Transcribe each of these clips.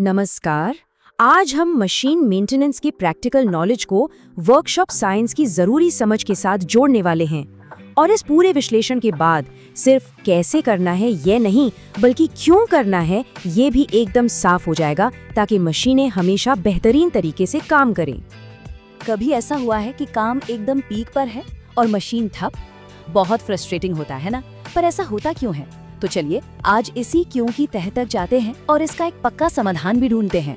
नमस्कार। आज हम मशीन मेंटेनेंस की प्रैक्टिकल नॉलेज को वर्कशॉप साइंस की ज़रूरी समझ के साथ जोड़ने वाले हैं। और इस पूरे विश्लेषण के बाद सिर्फ कैसे करना है ये नहीं, बल्कि क्यों करना है ये भी एकदम साफ हो जाएगा, ताकि मशीनें हमेशा बेहतरीन तरीके से काम करें। कभी ऐसा हुआ है कि काम एकदम पीक पर है और मशीन ठप? बहुत फ्रस्ट्रेटिंग होता है ना? पर ऐसा होता क्यों है? तो चलिए आज इसी क्यों की तह तक जाते हैं और इसका एक पक्का समाधान भी ढूंढते हैं।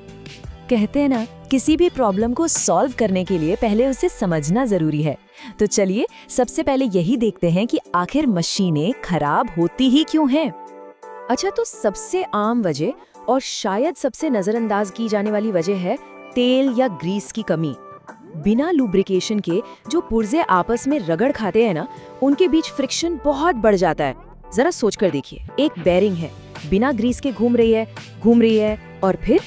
कहते हैं ना, किसी भी प्रॉब्लम को सॉल्व करने के लिए पहले उसे समझना जरूरी है। तो चलिए सबसे पहले यही देखते हैं कि आखिर मशीनें खराब होती ही क्यों हैं। अच्छा, तो सबसे आम वजह और शायद सबसे नजरअंदाज की जाने वाली वजह है तेल या ग्रीस की कमी। बिना लुब्रिकेशन के जो पुर्जे आपस में रगड़ खाते हैं ना, उनके बीच फ्रिक्शन बहुत बढ़ जाता है। जरा सोच कर देखिए, एक बेरिंग है, बिना ग्रीस के घूम रही है और फिर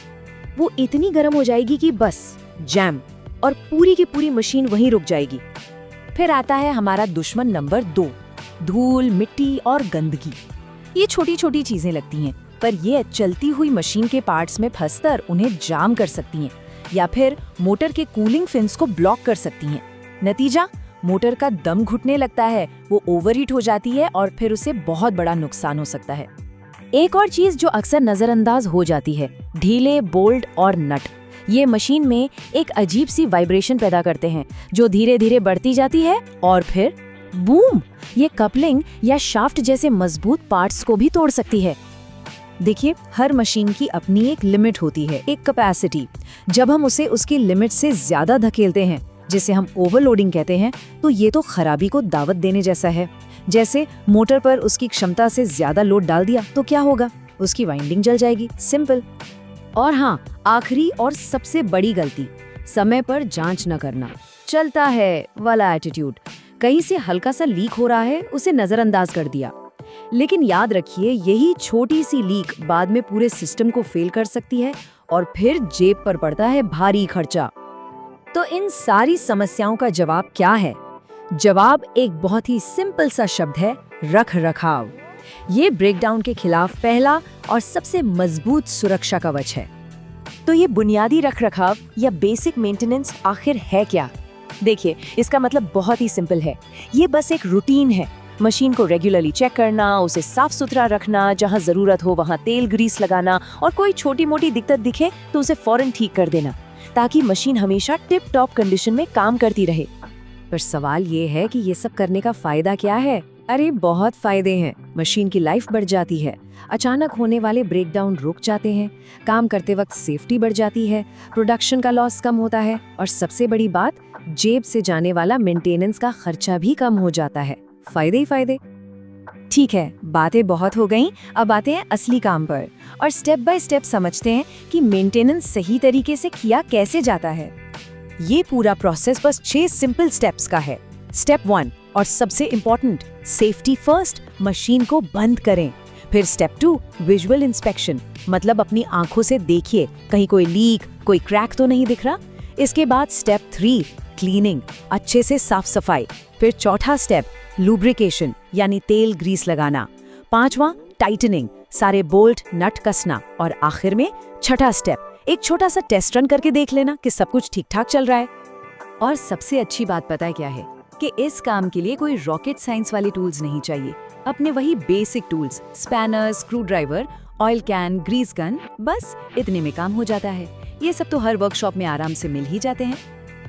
वो इतनी गर्म हो जाएगी कि बस जैम, और पूरी की पूरी मशीन वहीं रुक जाएगी। फिर आता है हमारा दुश्मन नंबर 2, धूल, मिट्टी और गंदगी। ये छोटी छोटी चीजें लगती हैं, पर ये चलती हुई मशीन के पार्ट्स में फंसकर उन्हें जाम कर सकती हैं या फिर मोटर के कूलिंग फिन्स को ब्लॉक कर सकती हैं। नतीजा, मोटर का दम घुटने लगता है, वो ओवरहीट हो जाती है और फिर उसे बहुत बड़ा नुकसान हो सकता है। एक और चीज जो अक्सर नजरअंदाज हो जाती है, ढीले बोल्ट और नट। ये मशीन में एक अजीब सी वाइब्रेशन पैदा करते हैं, जो धीरे धीरे बढ़ती जाती है और फिर बूम, ये कपलिंग या शाफ्ट जैसे मजबूत पार्ट्स को भी तोड़ सकती है। देखिए, हर मशीन की अपनी एक लिमिट होती है, एक कैपेसिटी। जब हम उसे उसकी लिमिट से ज्यादा धकेलते हैं, जिसे हम ओवरलोडिंग कहते हैं, तो ये तो खराबी को दावत देने जैसा है। जैसे मोटर पर उसकी क्षमता से ज्यादा लोड डाल दिया तो क्या होगा? उसकी वाइंडिंग जल जाएगी, सिंपल। और हाँ, आखिरी और सबसे बड़ी गलती, समय पर जांच न करना। चलता है वाला एटीट्यूड। कहीं से हल्का सा लीक हो रहा है, उसे नजरअंदाज कर दिया। लेकिन याद रखिए, यही छोटी सी लीक बाद में पूरे सिस्टम को फेल कर सकती है और फिर जेब पर पड़ता है भारी खर्चा। तो इन सारी समस्याओं का जवाब क्या है? जवाब एक बहुत ही सिंपल सा शब्द है, रख रखाव। ये ब्रेकडाउन के खिलाफ पहला और सबसे मजबूत सुरक्षा कवच है। तो ये बुनियादी रख रखाव या बेसिक मेंटेनेंस आखिर है क्या? देखिए, इसका मतलब बहुत ही सिंपल है। ये बस एक रूटीन है। मशीन को रेगुलरली चेक करना, उसे साफ सुथरा रखना, जहां जरूरत हो वहां तेल ग्रीस लगाना, और कोई छोटी मोटी दिक्कत दिखे तो उसे फौरन ठीक कर देना, ताकि मशीन हमेशा टिप टॉप कंडीशन में काम करती रहे। पर सवाल ये है कि ये सब करने का फायदा क्या है? अरे बहुत फायदे हैं। मशीन की लाइफ बढ़ जाती है, अचानक होने वाले ब्रेकडाउन रुक जाते हैं, काम करते वक्त सेफ्टी बढ़ जाती है, प्रोडक्शन का लॉस कम होता है, और सबसे बड़ी बात, जेब से जाने वाला मेंटेनेंस का खर्चा भी कम हो जाता है। फायदे ही फायदे। ठीक है, बातें बहुत हो गईं, अब आते हैं असली काम पर और स्टेप बाय स्टेप समझते हैं कि मेंटेनेंस सही तरीके से किया कैसे जाता है। ये पूरा प्रोसेस बस 6 सिंपल स्टेप्स का है। स्टेप 1 और सबसे इम्पोर्टेंट, सेफ्टी फर्स्ट, मशीन को बंद करें। फिर स्टेप 2, विजुअल इंस्पेक्शन, मतलब अपनी आंखों से देखिए कहीं कोई लीक, कोई क्रैक तो नहीं दिख रहा। इसके बाद स्टेप 3, क्लीनिंग, अच्छे से साफ सफाई। फिर चौथा स्टेप, लुब्रिकेशन, यानी तेल ग्रीस लगाना। 5वां, टाइटनिंग, सारे बोल्ट नट कसना। और आखिर में छठा स्टेप, एक छोटा सा टेस्ट रन करके देख लेना कि सब कुछ ठीक ठाक चल रहा है। और सबसे अच्छी बात पता है क्या है? कि इस काम के लिए कोई रॉकेट साइंस वाले टूल्स नहीं चाहिए। अपने वही basic tools, spanner, screw driver, oil can, grease gun, बस इतने में काम हो जाता है। ये सब तो हर वर्कशॉप में आराम से मिल ही जाते हैं।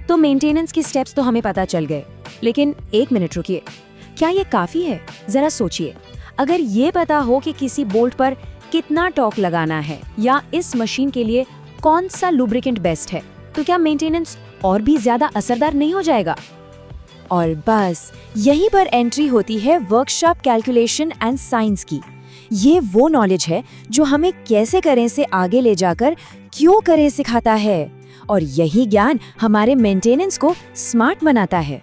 तो मेंटेनेंस की स्टेप्स तो हमें पता चल गए, लेकिन एक मिनट रुकिए, क्या ये काफी है? जरा सोचिए, अगर ये पता हो कि किसी बोल्ट पर कितना टॉर्क लगाना है या इस मशीन के लिए कौन सा लुब्रिकेंट बेस्ट है, तो क्या मेंटेनेंस और भी ज्यादा असरदार नहीं हो जाएगा? और बस यहीं पर एंट्री होती है वर्कशॉप कैलकुलेशन एंड साइंस की। ये वो नॉलेज है जो हमें कैसे करें से आगे ले जाकर क्यों करें सिखाता है, और यही ज्ञान हमारे मेंटेनेंस को स्मार्ट बनाता है।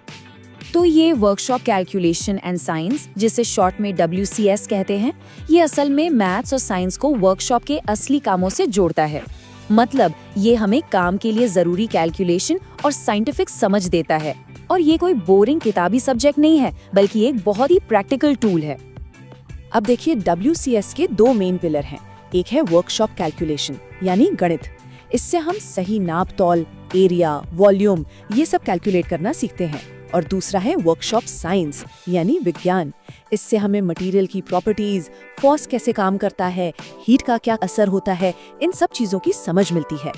तो ये वर्कशॉप कैलकुलेशन एंड साइंस, जिसे शॉर्ट में WCS कहते हैं, ये असल में मैथ्स और साइंस को वर्कशॉप के असली कामों से जोड़ता है। मतलब ये हमें काम के लिए जरूरी कैलकुलेशन और साइंटिफिक समझ देता है। और ये कोई बोरिंग किताबी सब्जेक्ट नहीं है, बल्कि एक बहुत ही प्रैक्टिकल टूल है। अब देखिए, WCS के 2 मेन पिलर हैं। एक है वर्कशॉप कैलकुलेशन यानी गणित। इससे हम सही नाप तौल, एरिया, वॉल्यूम ये सब कैलकुलेट करना सीखते हैं। और दूसरा है वर्कशॉप साइंस यानी विज्ञान। इससे हमें मटेरियल की प्रॉपर्टीज, फोर्स कैसे काम करता है, हीट का क्या असर होता है, इन सब चीजों की समझ मिलती है।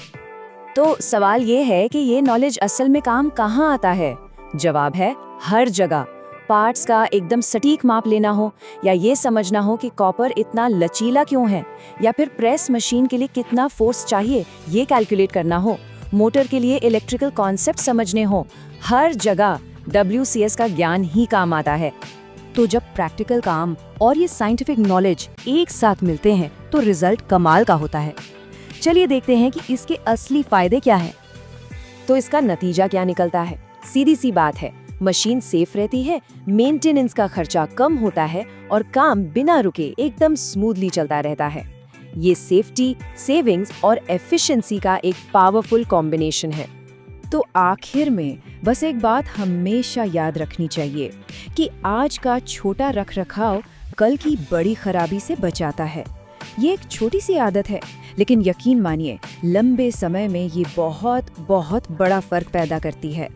तो सवाल ये है कि ये नॉलेज असल में काम कहाँ आता है? जवाब है हर जगह। पार्ट्स का एकदम सटीक माप लेना हो, या ये समझना हो कि कॉपर इतना लचीला क्यों है, या फिर प्रेस मशीन के लिए कितना फोर्स चाहिए ये कैलकुलेट करना हो, मोटर के लिए इलेक्ट्रिकल कॉन्सेप्ट समझने हो, हर जगह WCS का ज्ञान ही काम आता है। तो जब प्रैक्टिकल काम और ये साइंटिफिक नॉलेज एक साथ मिलते हैं तो रिजल्ट कमाल का होता है। चलिए देखते हैं कि इसके असली फायदे क्या हैं। तो इसका नतीजा क्या निकलता है? सीधी सी बात है, मशीन सेफ रहती है, मेंटेनेंस का खर्चा कम होता है और काम बिना रुके एकदम स्मूथली चलता रहता है। ये सेफ्टी, सेविंग्स और एफिशिएंसी का एक पावरफुल कॉम्बिनेशन है। तो आखिर में बस एक बात हमेशा याद रखनी चाहिए कि आज का छोटा रखरखाव कल की बड़ी खराबी से बचाता है। ये एक छोटी सी आदत है, लेकिन यकीन मानिए लंबे समय में ये बहुत बहुत बड़ा फर्क पैदा करती है।